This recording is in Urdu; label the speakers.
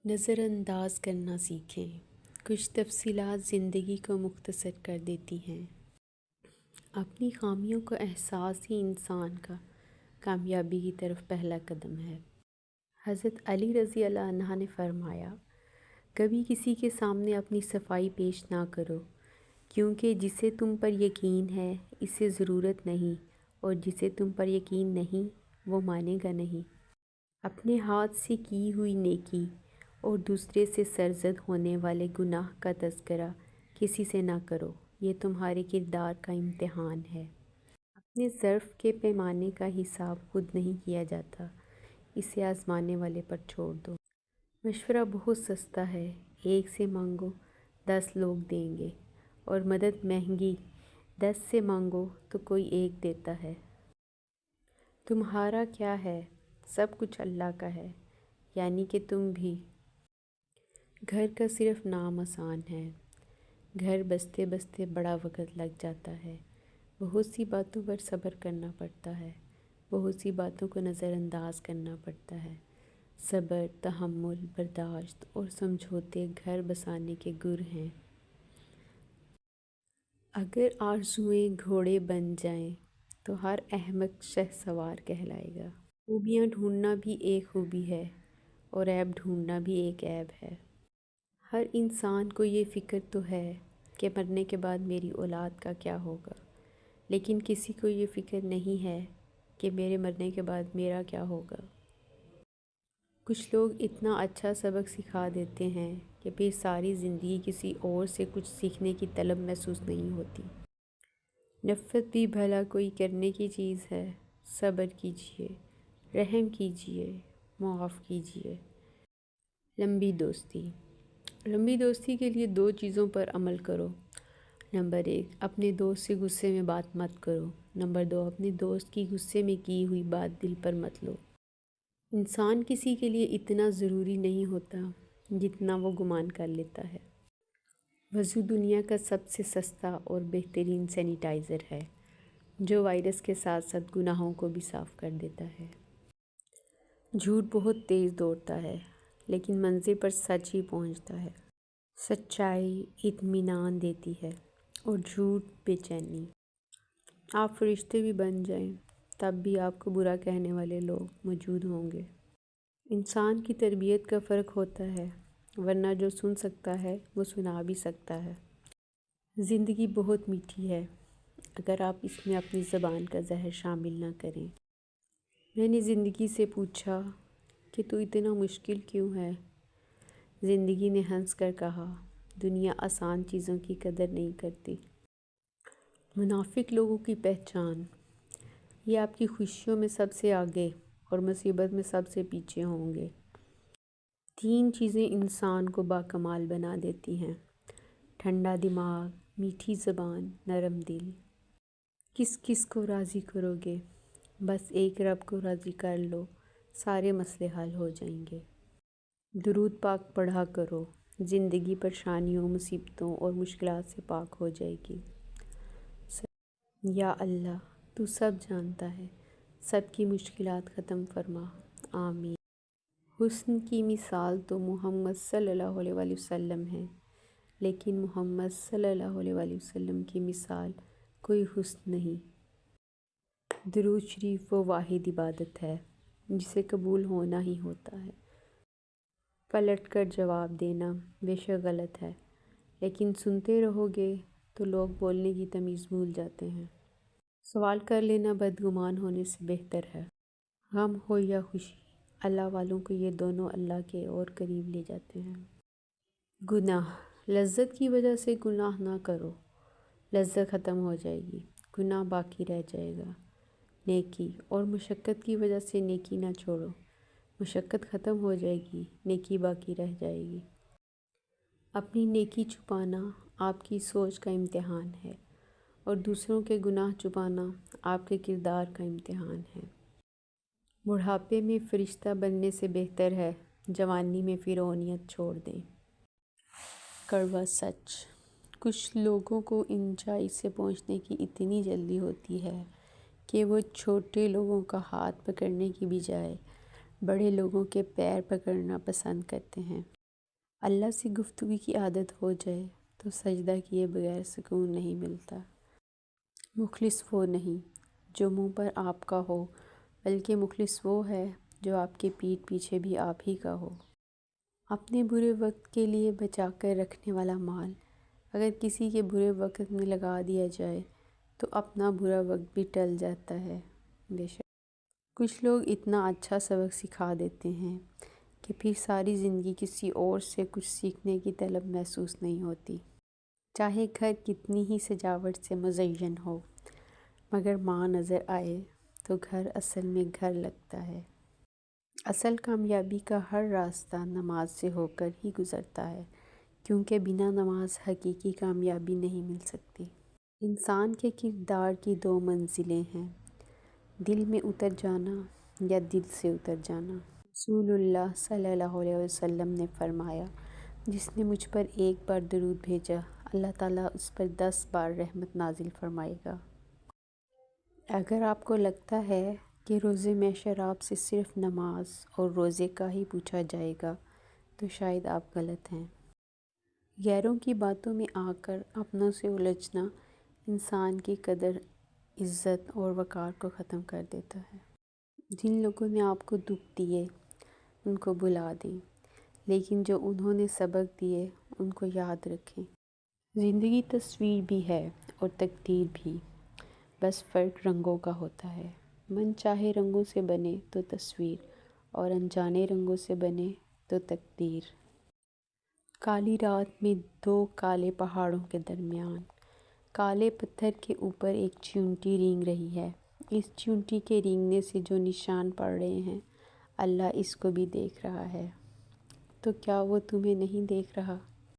Speaker 1: نظر انداز کرنا سیکھیں۔ کچھ تفصیلات زندگی کو مختصر کر دیتی ہیں۔ اپنی خامیوں کا احساس ہی انسان کا کامیابی کی طرف پہلا قدم ہے۔ حضرت علی رضی اللہ عنہ نے فرمایا، کبھی کسی کے سامنے اپنی صفائی پیش نہ کرو، کیونکہ جسے تم پر یقین ہے اسے ضرورت نہیں، اور جسے تم پر یقین نہیں وہ مانے گا نہیں۔ اپنے ہاتھ سے کی ہوئی نیکی اور دوسرے سے سرزد ہونے والے گناہ کا تذکرہ کسی سے نہ کرو، یہ تمہارے کردار کا امتحان ہے۔ اپنے ظرف کے پیمانے کا حساب خود نہیں کیا جاتا، اسے آزمانے والے پر چھوڑ دو۔ مشورہ بہت سستا ہے، ایک سے مانگو 10 لوگ دیں گے، اور مدد مہنگی، 10 سے مانگو تو کوئی ایک دیتا ہے۔ تمہارا کیا ہے، سب کچھ اللہ کا ہے، یعنی کہ تم بھی۔ گھر کا صرف نام آسان ہے، گھر بستے بستے بڑا وقت لگ جاتا ہے۔ بہت سی باتوں پر صبر کرنا پڑتا ہے، بہت سی باتوں کو نظر انداز کرنا پڑتا ہے۔ صبر، تحمل، برداشت اور سمجھوتے گھر بسانے کے گر ہیں۔ اگر آرزوئیں گھوڑے بن جائیں تو ہر احمق شہسوار کہلائے گا۔ خوبیاں ڈھونڈنا بھی ایک خوبی ہے، اور عیب ڈھونڈنا بھی ایک عیب ہے۔ ہر انسان کو یہ فکر تو ہے کہ مرنے کے بعد میری اولاد کا کیا ہوگا، لیکن کسی کو یہ فکر نہیں ہے کہ میرے مرنے کے بعد میرا کیا ہوگا۔ کچھ لوگ اتنا اچھا سبق سکھا دیتے ہیں کہ پھر ساری زندگی کسی اور سے کچھ سیکھنے کی طلب محسوس نہیں ہوتی۔ نفرت بھی بھلا کوئی کرنے کی چیز ہے۔ صبر کیجئے، رحم کیجئے، معاف کیجئے۔ لمبی دوستی۔ لمبی دوستی کے لیے 2 چیزوں پر عمل کرو۔ نمبر 1، اپنے دوست سے غصے میں بات مت کرو۔ نمبر 2، اپنے دوست کی غصے میں کی ہوئی بات دل پر مت لو۔ انسان کسی کے لیے اتنا ضروری نہیں ہوتا جتنا وہ گمان کر لیتا ہے۔ وضو دنیا کا سب سے سستا اور بہترین سینیٹائزر ہے، جو وائرس کے ساتھ ساتھ گناہوں کو بھی صاف کر دیتا ہے۔ جھوٹ بہت تیز دوڑتا ہے، لیکن منزل پر سچ ہی پہنچتا ہے۔ سچائی اطمینان دیتی ہے، اور جھوٹ بے چینی۔ آپ فرشتے بھی بن جائیں، تب بھی آپ کو برا کہنے والے لوگ موجود ہوں گے۔ انسان کی تربیت کا فرق ہوتا ہے، ورنہ جو سن سکتا ہے وہ سنا بھی سکتا ہے۔ زندگی بہت میٹھی ہے، اگر آپ اس میں اپنی زبان کا زہر شامل نہ کریں۔ میں نے زندگی سے پوچھا کہ تو اتنا مشکل کیوں ہے؟ زندگی نے ہنس کر کہا، دنیا آسان چیزوں کی قدر نہیں کرتی۔ منافق لوگوں کی پہچان، یہ آپ کی خوشیوں میں سب سے آگے اور مصیبت میں سب سے پیچھے ہوں گے۔ 3 چیزیں انسان کو باکمال بنا دیتی ہیں: ٹھنڈا دماغ، میٹھی زبان، نرم دل۔ کس کس کو راضی کرو گے؟ بس ایک رب کو راضی کر لو، سارے مسئلے حل ہو جائیں گے۔ درود پاک پڑھا کرو، زندگی پریشانیوں، مصیبتوں اور مشکلات سے پاک ہو جائے گی۔ یا اللہ، تو سب جانتا ہے، سب کی مشکلات ختم فرما، آمین۔ حسن کی مثال تو محمد صلی اللہ علیہ وآلہ وسلم ہے، لیکن محمد صلی اللہ علیہ وآلہ وسلم کی مثال کوئی حسن نہیں۔ درود شریف وہ واحد عبادت ہے جسے قبول ہونا ہی ہوتا ہے۔ پلٹ کر جواب دینا بے شک غلط ہے، لیکن سنتے رہو گے تو لوگ بولنے کی تمیز بھول جاتے ہیں۔ سوال کر لینا بدگمان ہونے سے بہتر ہے۔ غم ہو یا خوشی، اللہ والوں کو یہ دونوں اللہ کے اور قریب لے جاتے ہیں۔ گناہ، لذت کی وجہ سے گناہ نہ کرو، لذت ختم ہو جائے گی، گناہ باقی رہ جائے گا۔ نیکی اور مشقت کی وجہ سے نیکی نہ چھوڑو، مشقت ختم ہو جائے گی، نیکی باقی رہ جائے گی۔ اپنی نیکی چھپانا آپ کی سوچ کا امتحان ہے، اور دوسروں کے گناہ چھپانا آپ کے کردار کا امتحان ہے۔ بڑھاپے میں فرشتہ بننے سے بہتر ہے جوانی میں فرعونیت چھوڑ دیں۔ کڑوا سچ، کچھ لوگوں کو اونچائی سے پہنچنے کی اتنی جلدی ہوتی ہے کہ وہ چھوٹے لوگوں کا ہاتھ پکڑنے کی بجائے بڑے لوگوں کے پیر پکڑنا پسند کرتے ہیں۔ اللہ سے گفتگو کی عادت ہو جائے تو سجدہ کیے بغیر سکون نہیں ملتا۔ مخلص وہ نہیں جو منہ پر آپ کا ہو، بلکہ مخلص وہ ہے جو آپ کے پیٹھ پیچھے بھی آپ ہی کا ہو۔ اپنے برے وقت کے لیے بچا کر رکھنے والا مال اگر کسی کے برے وقت میں لگا دیا جائے تو اپنا برا وقت بھی ٹل جاتا ہے۔ بے شک کچھ لوگ اتنا اچھا سبق سکھا دیتے ہیں کہ پھر ساری زندگی کسی اور سے کچھ سیکھنے کی طلب محسوس نہیں ہوتی۔ چاہے گھر کتنی ہی سجاوٹ سے مزین ہو، مگر ماں نظر آئے تو گھر اصل میں گھر لگتا ہے۔ اصل کامیابی کا ہر راستہ نماز سے ہو کر ہی گزرتا ہے، کیونکہ بنا نماز حقیقی کامیابی نہیں مل سکتی۔ انسان کے کردار کی دو منزلیں ہیں، دل میں اتر جانا یا دل سے اتر جانا۔ رسول اللہ صلی اللہ علیہ وسلم نے فرمایا، جس نے مجھ پر ایک بار درود بھیجا، اللہ تعالیٰ اس پر 10 بار رحمت نازل فرمائے گا۔ اگر آپ کو لگتا ہے کہ روزے میں شراب سے صرف نماز اور روزے کا ہی پوچھا جائے گا تو شاید آپ غلط ہیں۔ غیروں کی باتوں میں آ کر اپنوں سے الجھنا انسان کی قدر، عزت اور وقار کو ختم کر دیتا ہے۔ جن لوگوں نے آپ کو دکھ دیے ان کو بھلا دیں، لیکن جو انہوں نے سبق دیے ان کو یاد رکھیں۔ زندگی تصویر بھی ہے اور تقدیر بھی، بس فرق رنگوں کا ہوتا ہے۔ من چاہے رنگوں سے بنے تو تصویر، اور انجانے رنگوں سے بنے تو تقدیر۔ کالی رات میں 2 کالے پہاڑوں کے درمیان، کالے پتھر کے اوپر ایک چیونٹی رینگ رہی ہے۔ اس چیونٹی کے رینگنے سے جو نشان پڑ رہے ہیں، اللہ اس کو بھی دیکھ رہا ہے۔ تو کیا وہ تمہیں نہیں دیکھ رہا؟